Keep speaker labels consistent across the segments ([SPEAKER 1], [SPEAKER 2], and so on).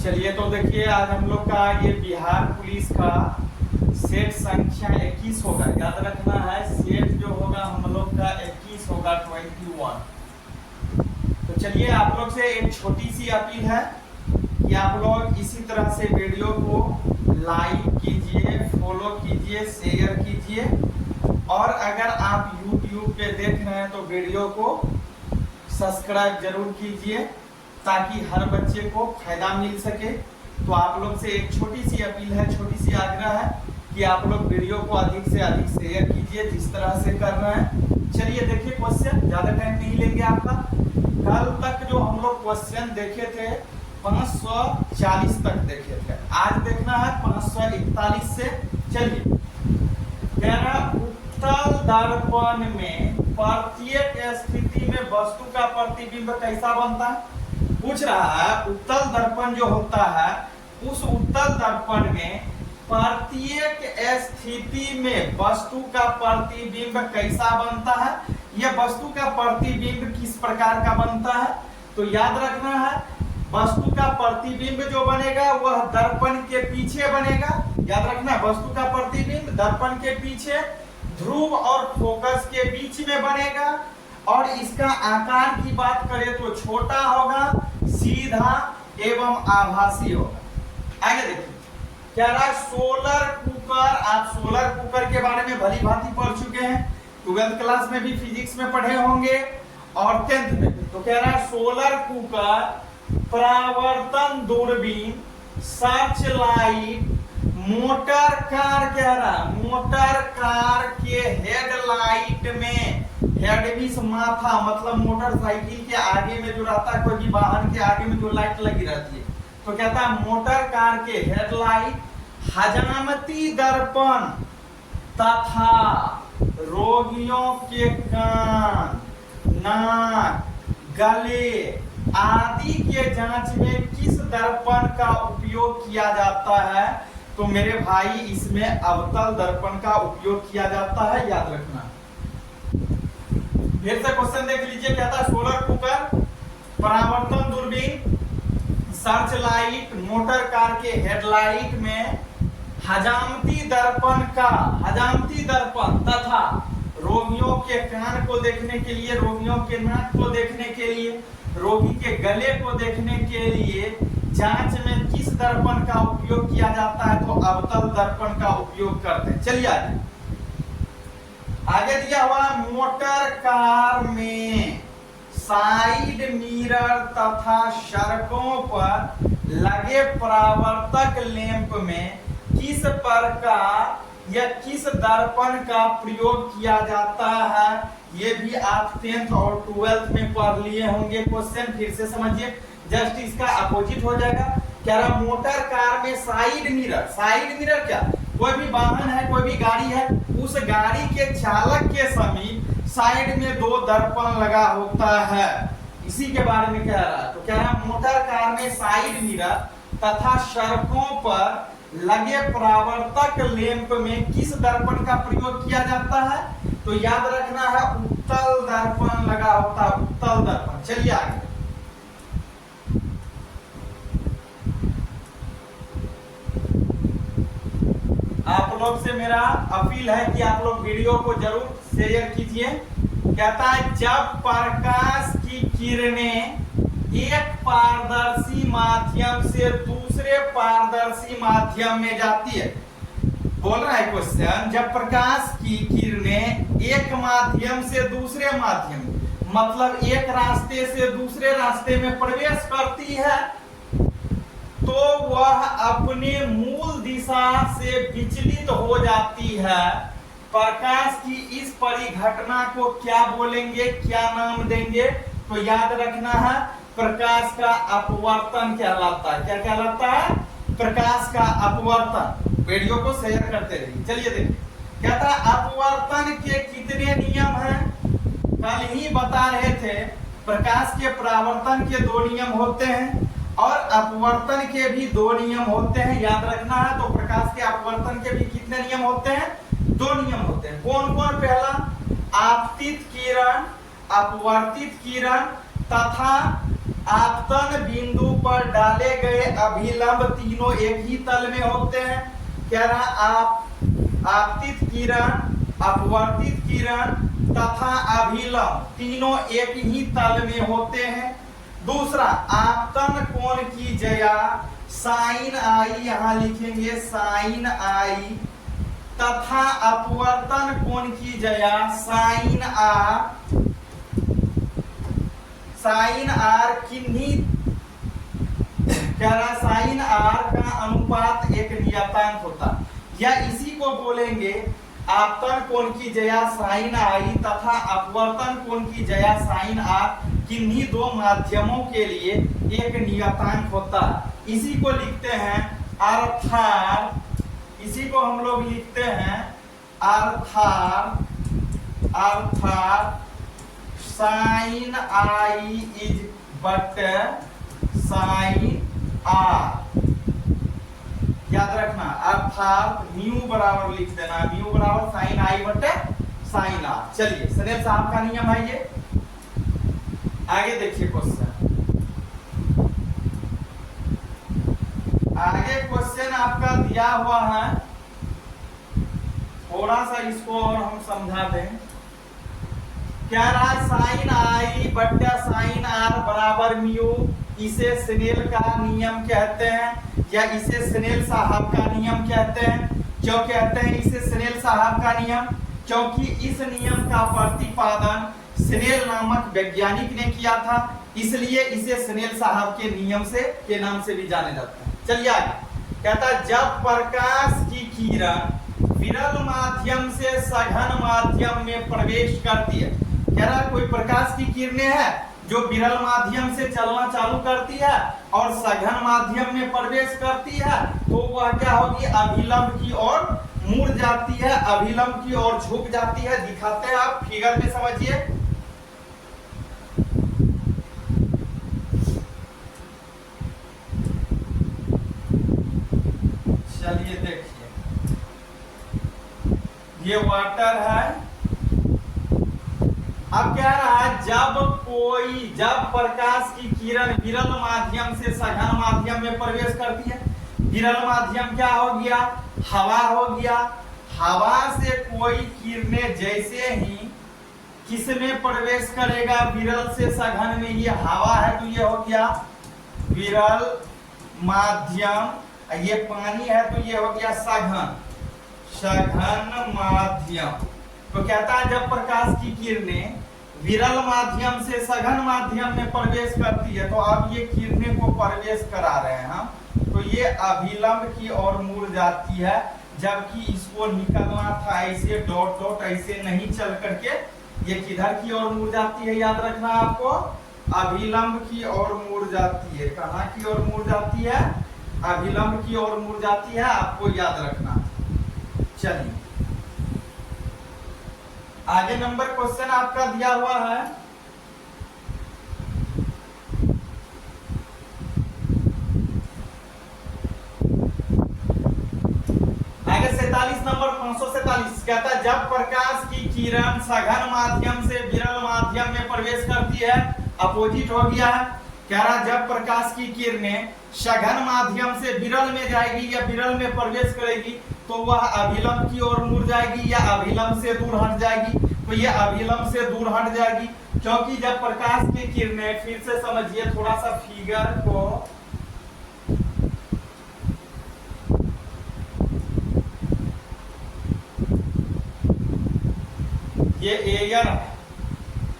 [SPEAKER 1] चलिए तो देखिए, आज हम लोग का ये बिहार पुलिस का सेट संख्या 21 होगा। याद रखना है, सेट जो होगा हम लोग का 21 होगा, 21। तो चलिए, आप लोग से एक छोटी सी अपील है कि आप लोग इसी तरह से वीडियो को लाइक कीजिए, फॉलो कीजिए, शेयर कीजिए, और अगर आप YouTube पे देख रहे हैं तो वीडियो को सब्सक्राइब जरूर कीजिए ताकि हर बच्चे को फायदा मिल सके। तो आप लोग से एक छोटी सी अपील है, छोटी सी आग्रह है कि आप लोग वीडियो को अधिक से अधिक शेयर कीजिए जिस तरह से कर रहे हैं। चलिए देखिए, क्वेश्चन ज्यादा टाइम नहीं लेंगे आपका। कल तक जो हम लोग क्वेश्चन देखे थे 540 तक देखे थे, आज देखना है 541 से। चलिए, कह रहा उत्तल दर्पण में प्रत्येक स्थिति में वस्तु का प्रतिबिंब कैसा बनता है, पूछ रहा है। उत्तल दर्पण जो होता है, उस उत्तल दर्पण में प्रत्येक स्थिति में वस्तु का प्रतिबिंब कैसा बनता है, यह वस्तु का प्रतिबिंब किस प्रकार का बनता है। तो याद रखना है, वस्तु का प्रतिबिंब जो बनेगा वह दर्पण के पीछे बनेगा। याद रखना, वस्तु का प्रतिबिंब दर्पण के पीछे ध्रुव और फोकस के बीच में बनेगा, और इसका आकार की बात करें तो छोटा होगा, सीधा एवं आभासी होगा। आगे देखिए, क्या रहा, सोलर कुकर। आप सोलर कुकर के बारे में भली भांति पढ़ चुके हैं, 12th क्लास में भी फिजिक्स में पढ़े होंगे और 10th में भी। तो कह रहा है सोलर कुकर, परावर्तन दूरबीन, सर्च लाइट, मोटर कार। कह रहा मोटर कार के हेडलाइट में, हेड मींस माथा, मतलब मोटरसाइकिल के आगे में जो रहता है, कोई भी वाहन के आगे में जो लाइट लगी रहती है, तो कहता है मोटर कार के हेडलाइट, हजामती दर्पण तथा रोगियों के कान, नाक, गले आदि के जांच में किस दर्पण का उपयोग किया जाता है। तो मेरे भाई, इसमें अवतल दर्पण का उपयोग किया जाता है, याद रखना। फिर से क्वेश्चन देख लीजिए, कहता है सोलर कुकर, परावर्तन दूरबीन, सर्च लाइट, मोटर कार के हेडलाइट में हजामती दर्पण का, हजामती दर्पण तथा रोगियों के कान को देखने के लिए, रोगियों के नाक को देखने के लिए, रोगी के गले को देखने के लिए जांच में किस दर्पण का उपयोग किया जाता है। तो अवतल दर्पण का उपयोग करते हैं। चलिए आगे दिया हुआ, मोटर कार में साइड मिरर तथा सड़कों पर लगे परावर्तक लैंप में किस प्रकार या किस दर्पण का प्रयोग किया जाता है। ये भी आप 10th और 12th में पढ़ लिए होंगे। क्वेश्चन फिर से समझिए, जस्ट इसका अपोजिट हो जाएगा। क्या रहा, मोटर कार में साइड मिरर। साइड मिरर क्या, कोई भी वाहन है, कोई भी गाड़ी है, उस गाड़ी के चालक के समीप साइड में 2 दर्पण लगा होता है, इसी के बारे में कह रहा है। तो क्या रहा, मोटर कार में साइड मिरर तथा सड़कों पर लगे परावर्तक लैंप में किस दर्पण का प्रयोग किया जाता है। तो याद रखना है, उत्तल दर्पण लगा होता है, उत्तल दर्पण। चलिए आगे, आप लोग से मेरा अपील है कि आप लोग वीडियो को जरूर शेयर कीजिए। कहता है, जब प्रकाश की किरणें एक पारदर्शी माध्यम से दूसरे पारदर्शी माध्यम में जाती है। बोल रहा है क्वेश्चन, जब प्रकाश की किरणें एक माध्यम से दूसरे माध्यम, मतलब एक रास्ते से दूसरे रास्ते में प्रवेश करती है, तो वह अपने मूल दिशा से विचलित हो जाती है। प्रकाश की इस परिघटना को क्या बोलेंगे, क्या नाम देंगे। तो याद रखना है, प्रकाश का अपवर्तन कहलाता है। क्या कहलाता है, प्रकाश का अपवर्तन। वीडियो को शेयर करते रहिए। चलिए देखिए, कहता है अपवर्तन के कितने नियम हैं। कल ही बता रहे थे, प्रकाश के परावर्तन के 2 नियम होते हैं और अपवर्तन के भी 2 नियम होते हैं, याद रखना है। तो प्रकाश के अपवर्तन के भी कितने नियम होते हैं, 2 नियम होते हैं। कौन कौन, पहला आपतित किरण, अपवर्तित किरण तथा आपतन बिंदु पर डाले गए अभिलंब तीनों एक ही तल में होते हैं। कह रहा आपतित किरण, अपवर्तित किरण तथा अभिलंब तीनों एक ही तल में होते हैं। दूसरा, आपतन कोण की ज्या साइन आई, यहां लिखेंगे साइन आई, तथा अपवर्तन कोण की ज्या साइन आर, साइन आर किन्हीं, कह रहा साइन आर का अनुपात एक नियतांक होता, या इसी को बोलेंगे आपतन कोण की ज्या साइन आई तथा अपवर्तन कोण की ज्या साइन आर किन्हीं दो माध्यमों के लिए एक नियतांक होता है। इसी को लिखते हैं अर्थात, इसी को हम लोग लिखते हैं अर्थात, अर्थात sign I is but sign R. याद रखना, अर्थात म्यू बराबर लिख देना, म्यू बराबर साइन आई बटे साइन आर। चलिए, स्नेल साहब का नियम है ये। आगे देखिए क्वेश्चन, आगे क्वेश्चन आपका दिया हुआ है, थोड़ा सा इसको और हम समझा दें। क्या रहा, साइन आई बट्टा साइन आर बराबर म्यू, इसे स्नेल का नियम कहते हैं, या इसे स्नेल साहब का नियम कहते हैं। क्यों कहते हैं इसे स्नेल साहब का नियम? क्योंकि इस नियम का प्रतिपादन स्नेल नामक वैज्ञानिक ने किया था, इसलिए इसे स्नेल साहब के नियम से के नाम से भी जाने जाता है। चलिए आगे, कहता है जब प्रकाश की किरण विरल माध्यम से सघन माध्यम में प्रवेश करती है, कह रहा कोई प्रकाश की किरणें हैं जो विरल माध्यम से चलना चालू करती है और सघन माध्यम में प्रवेश करती है, तो वह क्या होगी, अभिलंब की ओर मुड़ जाती है, अभिलंब की ओर झुक जाती है। दिखाते हैं, आप फिगर में समझिए। चलिए देखिए, ये वाटर है। अब कह रहा है जब प्रकाश की किरण विरल माध्यम से सघन माध्यम में प्रवेश करती है, विरल माध्यम क्या हो गया, हवा हो गया। हवा से कोई किरणें जैसे ही किसमें प्रवेश करेगा, विरल से सघन में, ये हवा है तो ये हो गया विरल माध्यम, ये पानी है तो ये हो गया सघन, सघन माध्यम। तो कहता है जब प्रकाश की किरणें विरल माध्यम से सघन माध्यम में प्रवेश करती है, तो अब ये किरणें को प्रवेश करा रहे हैं हम, तो ये अभिलंब की ओर मुड़ जाती है, जबकि इसको निकलना था ऐसे डॉट डॉट ऐसे नहीं चल करके ये किधर की ओर मुड़ जाती है, याद रखना आपको, अभिलंब की ओर मुड़ जाती है। कहाँ की ओर मुड़ जाती है, अभिलंब की ओर मुड़ जाती है, आपको याद रखना। चलिए आगे नंबर क्वेश्चन आपका दिया हुआ है, आगे 47 नंबर 547 कहता है जब प्रकाश की किरण सघन माध्यम से विरल माध्यम में प्रवेश करती है, अपोजिट हो गया है। कह रहा जब प्रकाश की किरणें सघन माध्यम से विरल में जाएगी या विरल में प्रवेश करेगी, तो वह अभिलंब की ओर मुड़ जाएगी या अभिलंब से दूर हट जाएगी। तो ये अभिलंब से दूर हट जाएगी, क्योंकि जब प्रकाश की किरणें, फिर से समझिए थोड़ा सा फिगर को, ये एयर है,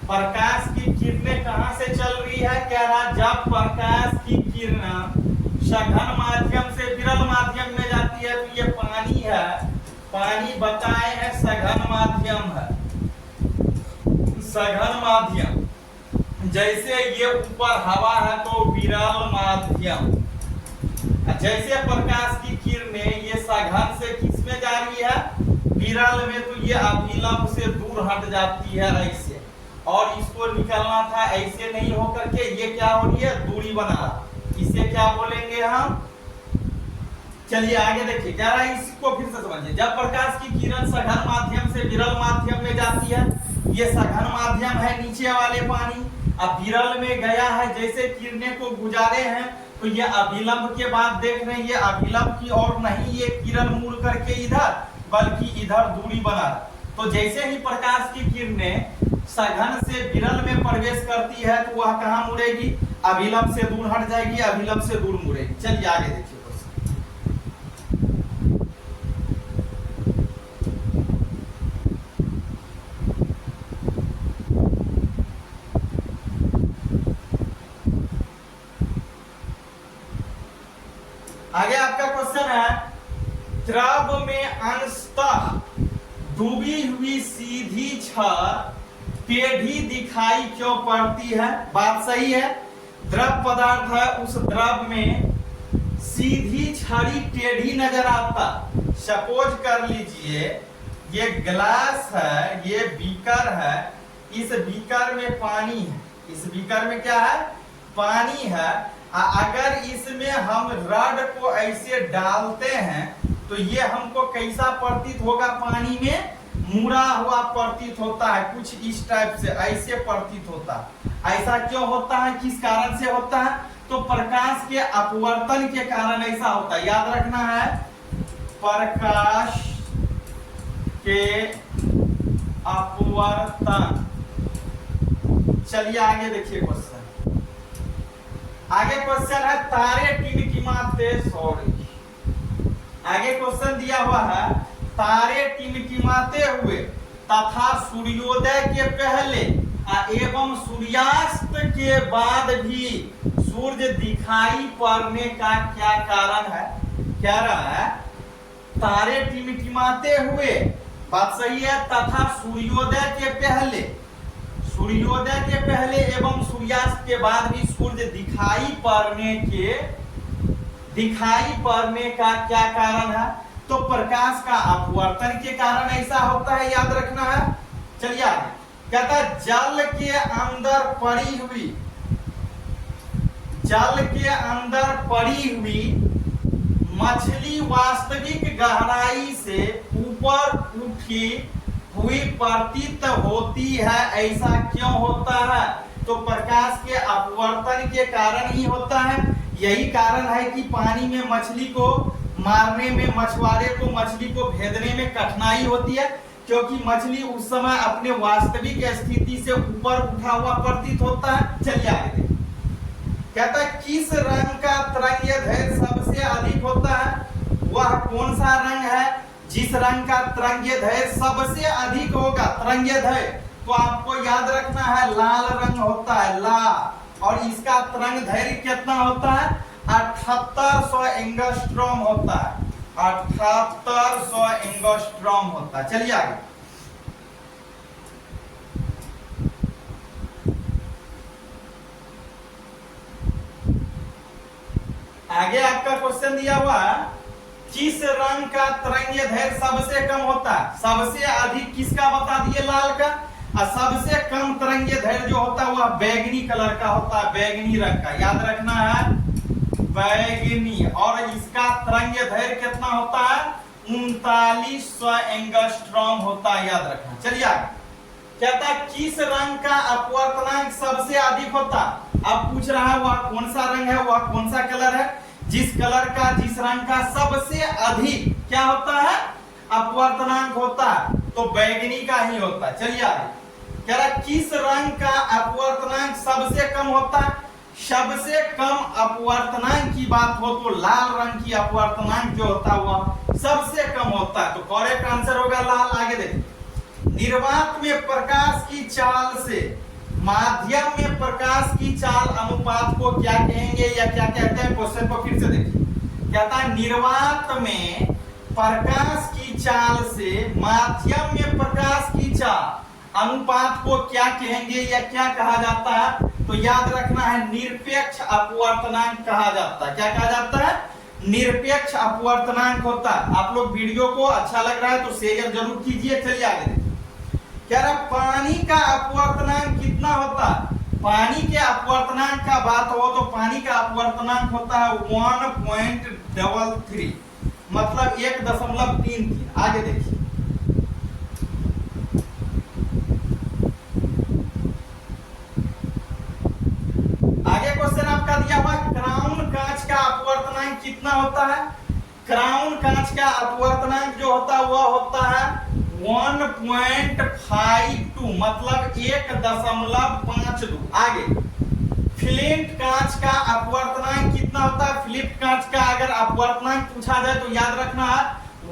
[SPEAKER 1] प्रकाश की किरणें कहां से चल रही है, कह रहा जब प्रकाश की किरण सघन माध्यम से विरल माध्यम में जाती है, तो ये पानी है, पानी बताए है सघन माध्यम है, सघन माध्यम। जैसे ये ऊपर हवा है तो विरल माध्यम, जैसे प्रकाश की किरणें ये सघन से किस में जा रही है, विरल में, तो ये अभिलंब से दूर हट जाती है ऐसे, और इसको निकलना था ऐसे नहीं होकर के ये क्या हो रही है, दूरी बना रहा, इसे क्या बोलेंगे हम। चलिए आगे देखिए, क्या रहा है, इसको फिर से समझिए। जब प्रकाश की किरण सघन माध्यम से विरल माध्यम में जाती है, ये सघन माध्यम है नीचे वाले पानी, अब विरल में गया है, जैसे किरणें को गुजारे हैं तो ये अभिलंब के बाद देख रहे हैं, ये अभिलंब की ओर नहीं ये किरण मुड़ करके इधर, बल्कि इधर दूरी बना। तो जैसे ही प्रकाश की किरणें सघन से विरल में प्रवेश करती है तो वह कहाँ मुड़ेगी, अभिलंब से दूर हट जाएगी, अभिलंब से दूर मुड़ेगी। चलिए आगे देखिए क्वेश्चन। आगे आपका क्वेश्चन है, द्रव में अंशतः डूबी हुई सीधी छड़ टेढ़ी दिखाई क्यों पड़ती है? बात सही है, द्रव पदार्थ है, उस द्रव में सीधी छड़ी टेढ़ी नजर आता। सपोज कर लीजिए ये ग्लास है, ये बीकर है, इस बीकर में पानी है, इस बीकर में क्या है, पानी है। अगर इसमें हम रड को ऐसे डालते हैं तो ये हमको कैसा प्रतीत होगा, पानी में मुड़ा हुआ प्रतीत होता है, कुछ इस टाइप से ऐसे प्रतीत होता है। ऐसा क्यों होता है, किस कारण से होता है? तो प्रकाश के अपवर्तन के कारण ऐसा होता है, याद रखना है, प्रकाश के अपवर्तन। चलिए आगे देखिए क्वेश्चन। आगे क्वेश्चन है तारे टिमटिमाते, सॉरी, आगे क्वेश्चन दिया हुआ है, तारे टिमटिमाते हुए तथा सूर्योदय के पहले एवं सूर्यास्त के बाद भी सूर्य दिखाई पड़ने का क्या कारण है? कह रहा है तारे टिमटिमाते हुए, बात सही है, तथा सूर्योदय के पहले, सूर्योदय के पहले एवं सूर्यास्त के बाद भी सूर्य दिखाई पड़ने का क्या कारण है? तो प्रकाश का अपवर्तन के कारण ऐसा होता है, याद रखना है। चलिए आगे कहता है, जल के अंदर पड़ी हुई मछली वास्तविक गहराई से ऊपर उठी हुई प्रतीत होती है, ऐसा क्यों होता है? तो प्रकाश के अपवर्तन के कारण ही होता है। यही कारण है कि पानी में मछली को मारने में मछुआरे को मछली को भेदने में कठिनाई होती है, क्योंकि मछली उस समय अपने वास्तविक स्थिति से ऊपर उठा हुआ प्रतीत होता है। चलिए आगे देखिए, कहता है किस रंग का तरंगीय दैर्घ्य सबसे अधिक होता है? वह कौन सा रंग है जिस रंग का तरंगीय दैर्घ्य सबसे अधिक होगा? तरंगीय दैर्घ्य तो आपको याद रखना है, लाल रंग होता है, लाल, और इसका तरंग दैर्घ्य कितना होता है? 7800 एंगस्ट्रॉम होता है, 7800 एंगस्ट्रॉम होता है। चलिए आगे, आगे आपका क्वेश्चन दिया हुआ है, किस रंग का तरंगीय दैर्घ्य सबसे कम होता है? सबसे अधिक किसका बता दिए, लाल का, और सबसे कम तरंगीय दैर्घ्य जो होता है वह बैंगनी कलर का होता है, बैंगनी रंग का, याद रखना है, बैंगनी। और इसका तरंगीय दैर्घ्य कितना होता है? 3900 एंगस्ट्रॉम होता है, याद रखना। चलिए आगे, कहता है किस रंग का अपवर्तनांक सबसे अधिक होता? अब पूछ रहा है वह कौन सा रंग है, वह कौन सा कलर है जिस रंग का सबसे अधिक क्या होता है, अपवर्तनांक होता है, तो बैंगनी का ही होता है। चलिए आगे, कह रहा किस रंग का अपवर्तनांक सबसे कम होता है? सबसे कम अपवर्तनांक की बात हो तो लाल रंग की अपवर्तनांक जो होता है वह सबसे कम होता है, तो करेक्ट आंसर होगा लाल। आगे देखिए, निर्वात में प्रकाश की चाल से माध्यम में प्रकाश की चाल अनुपात को क्या कहेंगे या क्या कहते हैं? क्वेश्चन को फिर से देखिए, कहता है निर्वात में प्रकाश की चाल से माध्यम में प्रकाश की चाल अनुपात को क्या कहेंगे या क्या कहा जाता है? तो याद रखना है, निरपेक्ष अपवर्तनांक कहा जाता है। क्या कहा जाता है? निरपेक्ष अपवर्तनांक होता है। आप लोग वीडियो को अच्छा लग रहा है तो शेयर जरूर कीजिए। चलिए आगे देखिए, कह रहा पानी का अपवर्तनांक कितना होता है? पानी के अपवर्तनांक का बात हो तो पानी का अपवर्तनांक होता है 1.33, मतलब 1.33। आगे देखिए, कितना होता है? क्राउन कांच का अपवर्तनांक जो होता है वह होता है 1.52 मतलब 1.52। आगे फ्लिंट कांच का अपवर्तनांक कितना होता है? फ्लिंट कांच का अगर अपवर्तनांक पूछा जाए तो याद रखना है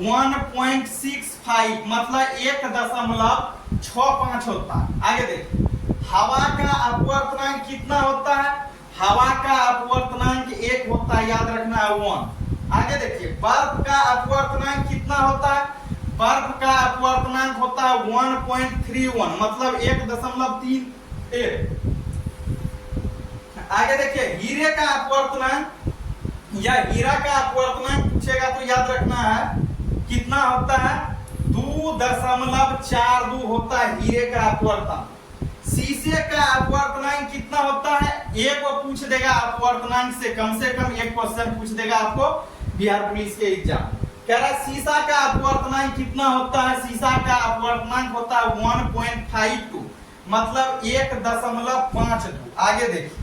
[SPEAKER 1] 1.65 मतलब 1.65 होता है। आगे देखिए हवा का अपवर्तनांक कितना होता है? हवा का अपवर्तनांक 1 होता है, याद रखना है 1। आगे देखिए बर्फ का अपवर्तनांक कितना होता है? बर्फ का अपवर्तनांक होता है 1.31 मतलब 1.31। आगे देखिए हीरे का अपवर्तनांक या हीरा का अपवर्तनांक पूछेगा तो याद रखना है कितना होता है? 2.42 होता है हीरे का अपवर्तनांक। शीशे का अपवर्तनांक कितना होता है? एक वो पूछ देगा अपवर्तनांक से कम एक क्वेश्चन पूछ देगा आपको बिहार पुलिस के एग्जाम। कह रहा है शीशा का अपवर्तनांक कितना होता है? शीशा का अपवर्तनांक होता है 1.52 मतलब 1.52। आगे देखिए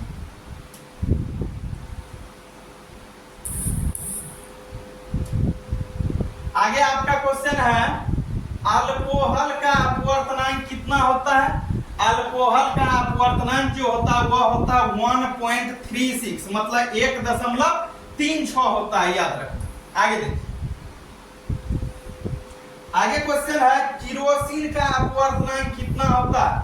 [SPEAKER 1] आगे आपका क्वेश्चन है अल्कोहल का अपवर्तनांक कितना होता है? अल्कोहल का अपवर्तनांक जो होता है वह होता है 1.36 मतलब 1.36 होता है, याद रखना। आगे देखिए आगे क्वेश्चन है किरोसिन का अपवर्तनांक कितना होता है?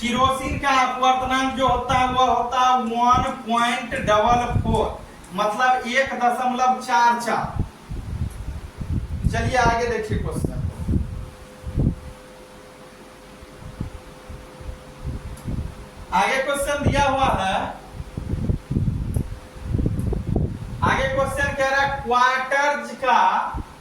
[SPEAKER 1] किरोसिन का अपवर्तनांक जो होता है वह होता है 1.44 मतलब 1.44। चलिए आगे देखिए क्वेश्चन। आगे क्वेश्चन दिया हुआ है, आगे क्वेश्चन कह रहा है क्वार्टर्ज का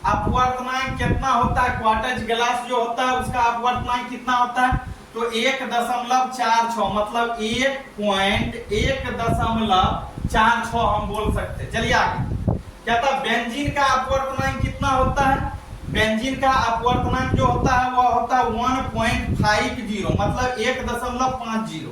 [SPEAKER 1] अपवर्तनांक कितना होता है? क्वार्टर्ज ग्लास जो होता है उसका अपवर्तनांक कितना होता है? तो 1.46 मतलब 1.46 हम बोल सकते हैं। चलिए आगे कहता है बेंजीन का अपवर्तनांक कितना होता है? बेंजीन का अपवर्तनांक जो होता है वह होता है 1.50 मतलब 1.50।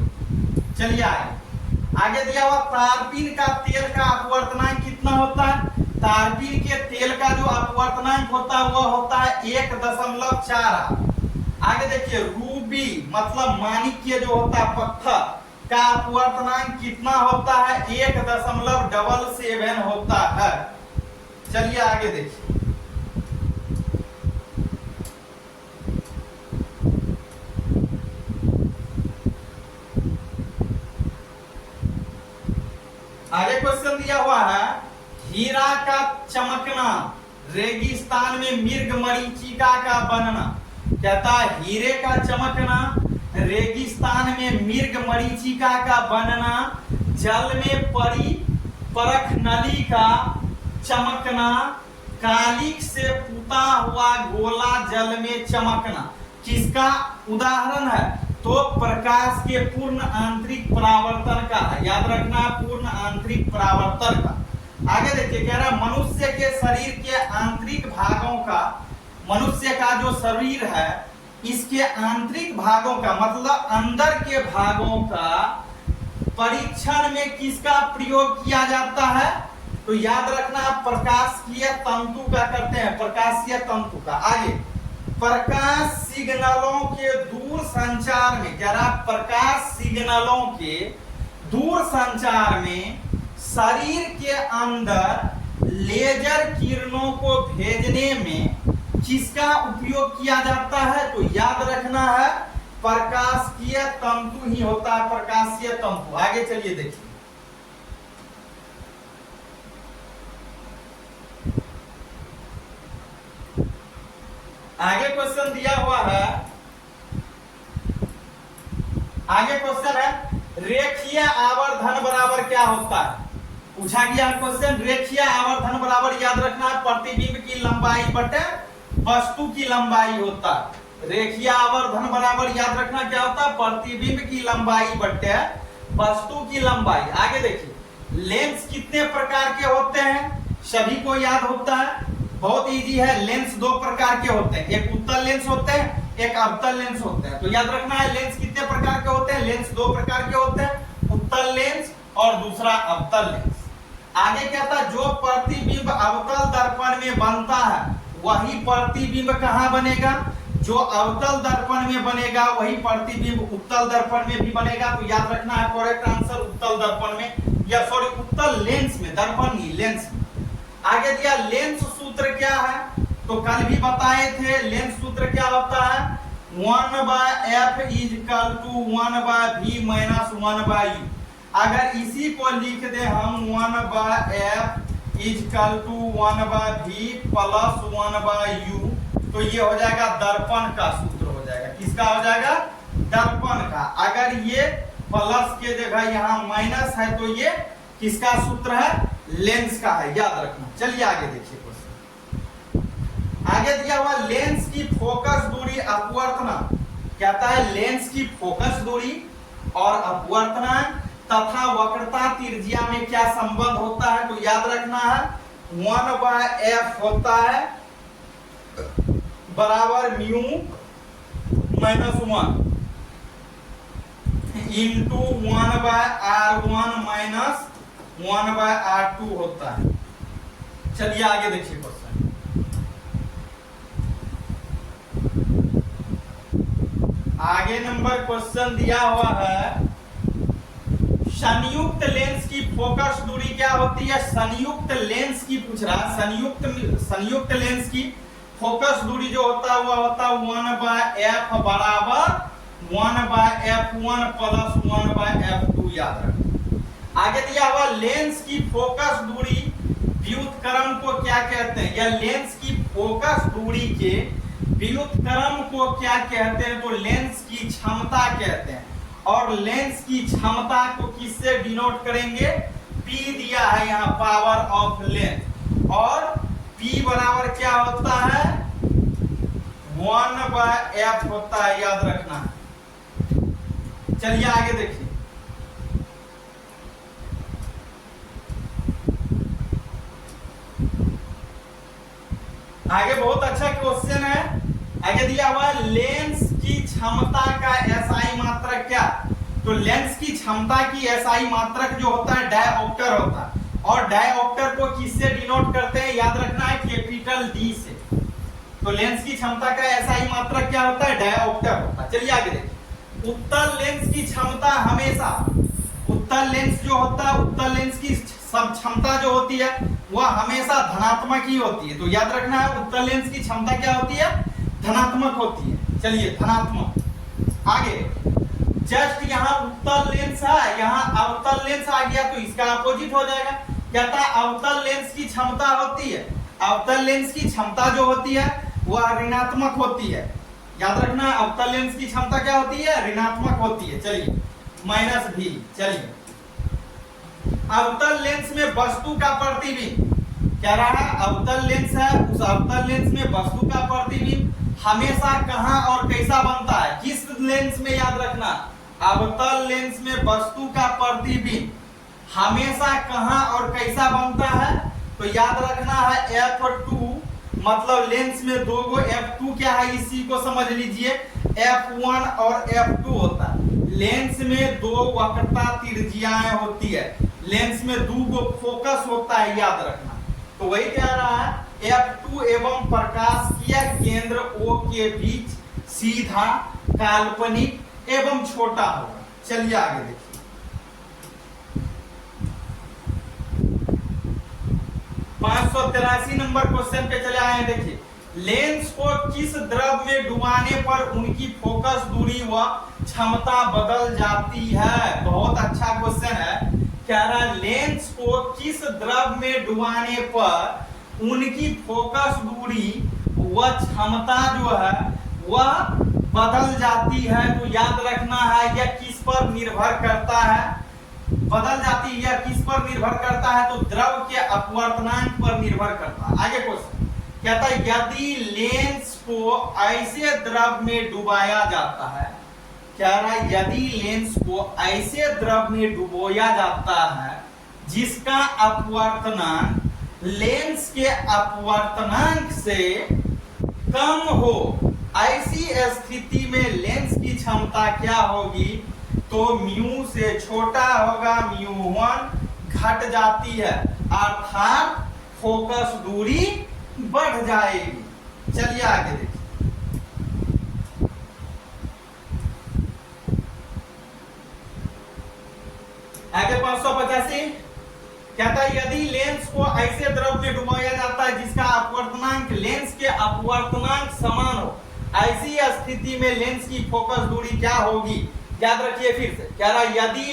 [SPEAKER 1] चलिए आगे दिया हुआ तारपीन का तेल का अपवर्तनांक कितना होता है? तारपीन के तेल का जो अपवर्तनांक होता है वह होता है 1.4। आगे देखिए रूबी मतलब माणिक्य जो होता है पत्थर का अपवर्तनांक कितना होता है? 1.77 होता है। चलिए आगे देखिए आगे क्वेश्चन दिया हुआ है हीरा का चमकना रेगिस्तान में मृग मरीचिका का बनना। कहता है हीरे का चमकना रेगिस्तान में मृग मरीचिका का बनना, जल में परी परख नली का चमकना, कालिक से पुता हुआ गोला जल में चमकना किसका उदाहरण है? तो प्रकाश के पूर्ण आंतरिक परावर्तन का, याद रखना पूर्ण आंतरिक परावर्तन का। आगे देखिए कह रहा है मनुष्य के शरीर के आंतरिक भागों का, मनुष्य का जो शरीर है इसके आंतरिक भागों का मतलब अंदर के भागों का परीक्षण में किसका प्रयोग किया जाता है? तो याद रखना प्रकाशीय तंतु का करते हैं, प्रकाशीय तंतु का। आगे प्रकाश सिग्नलों के दूर संचार में, कह रहा प्रकाश सिग्नलों के दूर संचार में शरीर के अंदर लेजर किरणों को भेजने में किसका उपयोग किया जाता है? तो याद रखना है प्रकाशीय तंतु ही होता है, प्रकाशीय तंतु। आगे चलिए देखिए आगे क्वेश्चन दिया हुआ है, आगे क्वेश्चन है रेखीय आवर्धन बराबर क्या होता है? पूछा गया क्वेश्चन रेखीय आवर्धन बराबर याद रखना प्रतिबिंब की लंबाई बटे वस्तु की लंबाई होता है। रेखीय आवर्धन बराबर याद रखना क्या होता है? प्रतिबिंब की लंबाई बटे वस्तु की लंबाई। आगे देखिए लेंस कितने प्रकार के होते हैं? सभी को याद होता है, बहुत इजी है। लेंस दो प्रकार के होते हैं, एक उत्तल लेंस होते हैं, एक अवतल लेंस होते हैं। तो याद रखना है लेंस कितने प्रकार के होते हैं? लेंस दो प्रकार के होते हैं, उत्तल लेंस और दूसरा अवतल लेंस। आगे क्या था, जो प्रतिबिंब अवतल दर्पण में बनता है वही प्रतिबिंब कहाँ बनेगा, जो अवतल दर्पण में बनेगा वही प्रतिबिंब उत्तल दर्पण में भी बनेगा। तो याद रखना है करेक्ट आंसर उत्तल दर्पण में, या सॉरी उत्तल लेंस में, दर्पण नहीं लेंस में। आगे दिया लेंस सूत्र क्या है, तो कल भी बताए थे लेंस सूत्र क्या होता है, 1/f = 1/v - 1/u। अगर इसी को लिख दे हम 1/f = 1/v + 1/u, तो ये हो जाएगा दर्पण का सूत्र हो जाएगा। किसका हो जाएगा, दर्पण का। अगर ये प्लस के जगह यहाँ माइनस है तो ये किसका सूत्र है, लेंस का है, याद रखना। चलिए आगे देखिए क्वेश्चन। आगे दिया हुआ लेंस की फोकस दूरी अपवर्तनांक, कहता है लेंस की फोकस दूरी और अपवर्तनांक तथा वक्रता त्रिज्या में क्या संबंध होता है, तो याद रखना है 1/f होता है बराबर μ - 1 इंटू 1/r1 - 1/r2 होता है। चलिए आगे देखिए क्वेश्चन। आगे नंबर क्वेश्चन दिया हुआ है, संयुक्त लेंस की फोकस दूरी क्या होती है, संयुक्त लेंस की पूछ रहा है। संयुक्त लेंस की फोकस दूरी जो होता है वह होता है 1/f बराबर 1/f1 + 1/f2, याद रखना। आगे दिया हुआ लेंस की फोकस दूरी व्युत्क्रम को क्या कहते हैं, या लेंस की फोकस दूरी के व्युत्क्रम को क्या कहते हैं, तो लेंस की क्षमता कहते हैं। और लेंस की क्षमता को किससे डिनोट करेंगे, P दिया है यहाँ, पावर ऑफ लेंस। और P बराबर क्या होता है, 1/f होता है, याद रखना। चलिए आगे देखिए। आगे बहुत अच्छा क्वेश्चन है। आगे दिया हुआ लेंस की क्षमता का एसआई मात्रक क्या, तो लेंस की क्षमता की एसआई मात्रक जो होता है डायऑप्टर होता है। और डायऑप्टर को किससे डिनोट करते हैं, याद रखना है कैपिटल D से। तो लेंस की क्षमता का एसआई मात्रक क्या होता है, डायऑप्टर होता है। चलिए आगे देखिए। उत्तल लेंस की क्षमता हमेशा, उत्तल लेंस जो होता है, उत्तल लेंस की सब क्षमता जो होती है वह हमेशा धनात्मक ही होती है। तो याद रखना है उत्तल लेंस की क्षमता क्या होती है, धनात्मक होती है। चलिए धनात्मक। आगे जस्ट यहाँ उत्तल लेंस है, यहाँ अवतल लेंस आ गया तो इसका अपोजिट हो जाएगा। कहता है अवतल लेंस की क्षमता होती है, अवतल लेंस की क्षमता जो होती है वह ऋणात्मक होती है। याद रखना अवतल लेंस की क्षमता क्या होती है, ऋणात्मक होती है। चलिए -v। चलिए अवतल लेंस में वस्तु का प्रतिबिंब, कह रहा है अवतल लेंस है, उस अवतल लेंस में वस्तु का प्रतिबिंब हमेशा कहां और कैसा बनता है, किस लेंस में, याद रखना अवतल लेंस में वस्तु का प्रतिबिंब हमेशा कहां और कैसा बनता है, तो याद रखना है f2, मतलब लेंस में दो गो f2 क्या है इसी को समझ लीजिए, f1 और f2 होता है। लेंस में दो वक्रता त्रिज्याएं होती है, लेंस में दो गो फोकस होता है, याद रखना। तो वही कह रहा है f2 एवं प्रकाशीय केंद्र O के बीच सीधा, काल्पनिक एवं छोटा होगा। चलिए आगे देखिए। नंबर क्वेश्चन पे चले आए। देखिए लेंस को किस द्रव में डुबाने पर उनकी फोकस दूरी व क्षमता बदल जाती है। बहुत अच्छा क्वेश्चन है। कह रहा है लेंस को किस द्रव में डुबाने पर उनकी फोकस दूरी व क्षमता जो है वह बदल जाती है। तो याद रखना है यह किस पर निर्भर करता है, बदल जाती है, यह किस पर निर्भर करता है, तो द्रव के अपवर्तनांक पर निर्भर करता है। आगे क्वेश्चन कहता है यदि लेंस को ऐसे द्रव में डुबाया जाता है, कह रहा है यदि लेंस को ऐसे द्रव में डुबोया जाता है जिसका अपवर्तनांक लेंस के अपवर्तनांक से कम हो, ऐसी स्थिति में लेंस की क्षमता क्या होगी, तो म्यू से छोटा होगा, μ1 घट जाती है। अर्थात फोकस दूरी बढ़ जाएगी। चलिए आगे देखिए। आगे 585 कहता है यदि लेंस को ऐसे द्रव में डुबाया जाता है जिसका अपवर्तनांक लेंस के अपवर्तनांक समान हो, ऐसी स्थिति में लेंस की फोकस दूरी क्या होगी? याद रखिए फिर से, कह रहा यदि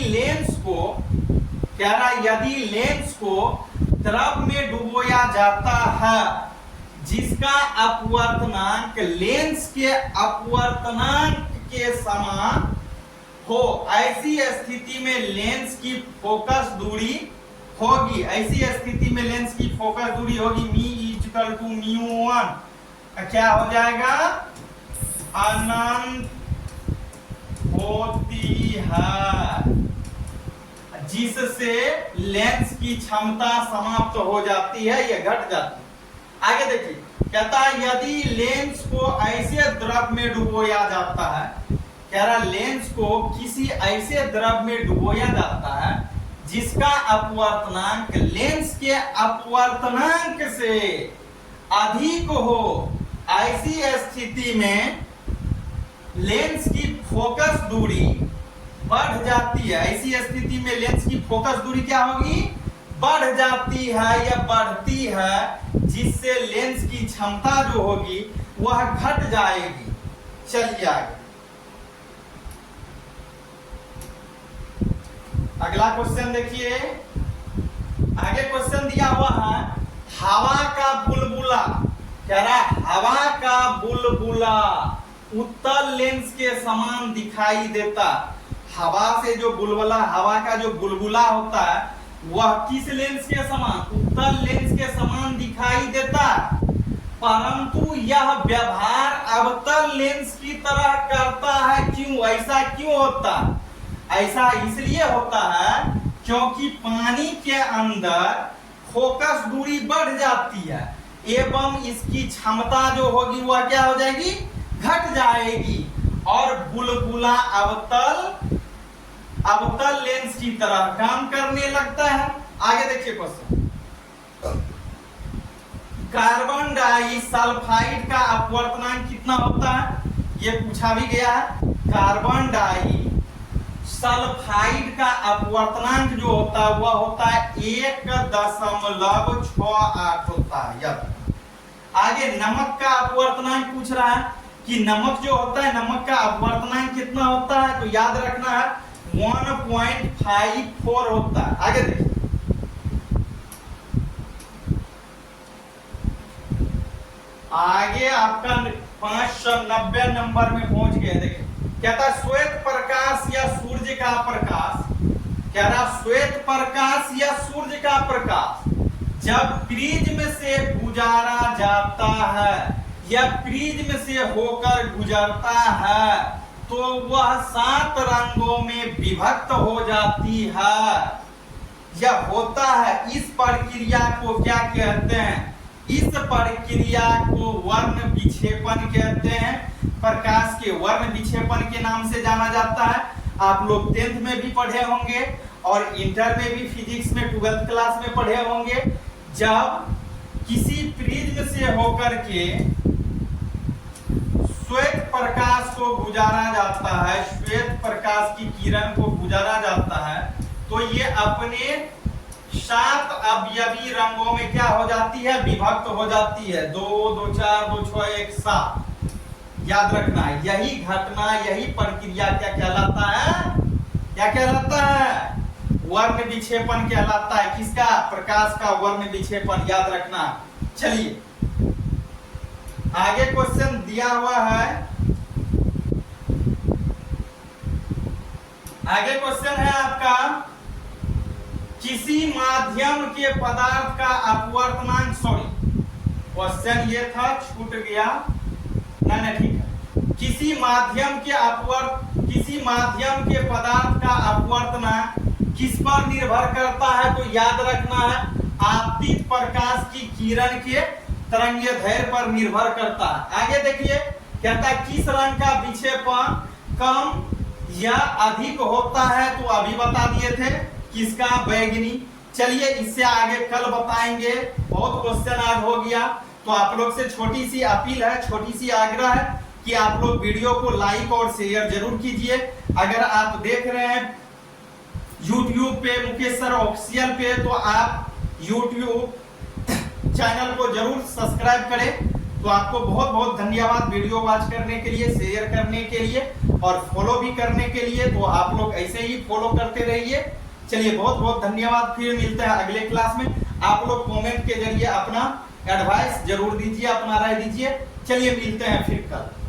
[SPEAKER 1] लेंस को द्रव में डुबोया जाता है जिसका अपवर्तनांक लेंस के अपवर्तनांक के समान हो, ऐसी स्थिति में लेंस की फोकस दूरी होगी। ऐसी स्थिति में लेंस की फोकस दूरी होगी μ=μ1, क्या हो जाएगा? अनंत होती है, जिससे लेंस की क्षमता समाप्त हो जाती है, यह घट जाती है। आगे देखिए, कहता है यदि लेंस को ऐसे द्रव में डुबोया जाता है, कह रहा लेंस को किसी ऐसे द्रव में डुबोया जाता है जिसका अपवर्तनांक लेंस के अपवर्तनांक से अधिक हो, ऐसी स्थिति में लेंस की फोकस दूरी बढ़ जाती है। ऐसी स्थिति में लेंस की फोकस दूरी क्या होगी? बढ़ जाती है या बढ़ती है, जिससे लेंस की क्षमता जो होगी वह घट जाएगी। चलिए आगे, अगला क्वेश्चन देखिए। आगे क्वेश्चन दिया हुआ है हवा का बुलबुला, कह रहा है हवा का बुलबुला उत्तल लेंस के समान दिखाई देता। हवा से जो बुलबुला, हवा का जो बुलबुला होता है वह किस लेंस के समान? उत्तल लेंस के समान दिखाई देता, परंतु यह व्यवहार अवतल लेंस की तरह करता है। क्यों? ऐसा क्यों होता? ऐसा इसलिए होता है क्योंकि पानी के अंदर फोकस दूरी बढ़ जाती है एवं इसकी क्षमता जो होगी वह क्या हो जाएगी? घट जाएगी, और बुलबुला अवतल लेंस की तरह काम करने लगता है। आगे देखिए क्वेश्चन, कार्बन डाइसल्फाइड का अपवर्तनांक कितना होता है? ये पूछा भी गया है। कार्बन डाइसल्फाइड का अपवर्तनांक जो होता है वह होता है 1.68 होता है। आगे नमक का अपवर्तनांक पूछ रहा है कि नमक जो होता है, नमक का अपवर्तनांक कितना होता है? तो याद रखना है 1.54 होता है। आगे देखिए, आगे आपका 590 नंबर में पहुंच गए। देखिए, कहता है श्वेत प्रकाश या सूर्य का प्रकाश, कह रहा श्वेत प्रकाश या सूर्य का प्रकाश जब प्रिज्म से गुजारा जाता है या प्रिज्म से होकर गुजरता है तो वह 7 रंगों में विभक्त हो जाती है या होता है। इस प्रक्रिया को क्या कहते हैं? इस प्रक्रिया को वर्ण विक्षेपण कहते हैं। प्रकाश के वर्ण विक्षेपण के नाम से जाना जाता है। आप लोग 10th में भी पढ़े होंगे और इंटर में भी फिजिक्स में 12th क्लास में पढ़े होंगे। जब किसी प्रिज्म से होकर के श्वेत प्रकाश को गुजारा जाता है, श्वेत प्रकाश की किरण को गुजारा जाता है, तो ये अपने 7 अवयवी रंगों में क्या हो जाती है? विभक्त हो जाती है। 2, 2, 4, 2, 6, 1, 7। याद रखना है, यही घटना, यही प्रक्रिया क्या कहलाता है? क्या कहलाता है? वर्ण विक्षेपण कहलाता है। किसका? प्रकाश का वर्ण विक्षेपण। याद रखना। चलिए आगे क्वेश्चन दिया हुआ है। आगे क्वेश्चन है आपका, किसी माध्यम के पदार्थ का अपवर्तनांक, सॉरी क्वेश्चन ये था, छूट गया, नहीं ठीक है। किसी माध्यम के पदार्थ का अपवर्तनांक किस पर निर्भर करता है? तो याद रखना है आपतित प्रकाश की किरण के तरंगीय दैर्घ्य पर निर्भर करता है। आगे देखिए, कहता है किस रंग का विक्षेपण कम या अधिक होता है? तो अभी बता दिए थे, किसका? बैगनी। चलिए इससे आगे कल बताएंगे। बहुत क्वेश्चन आज हो गया, तो आप लोग से छोटी सी अपील है, छोटी सी आग्रह है कि आप लोग वीडियो को लाइक और शेयर जरूर कीजिए। अगर आप देख रहे हैं YouTube पे मुकेश सर ऑफिशियल पे, तो आप YouTube चैनल को जरूर सब्सक्राइब करें। तो आपको बहुत बहुत धन्यवाद वीडियो वॉच करने के लिए, शेयर करने के लिए और फॉलो भी करने के लिए। तो आप लोग ऐसे ही फॉलो करते रहिए। चलिए बहुत बहुत धन्यवाद, फिर मिलते हैं अगले क्लास में। आप लोग कमेंट के जरिए अपना एडवाइस जरूर दीजिए, अपना राय दीजिए। चलिए मिलते हैं फिर कल।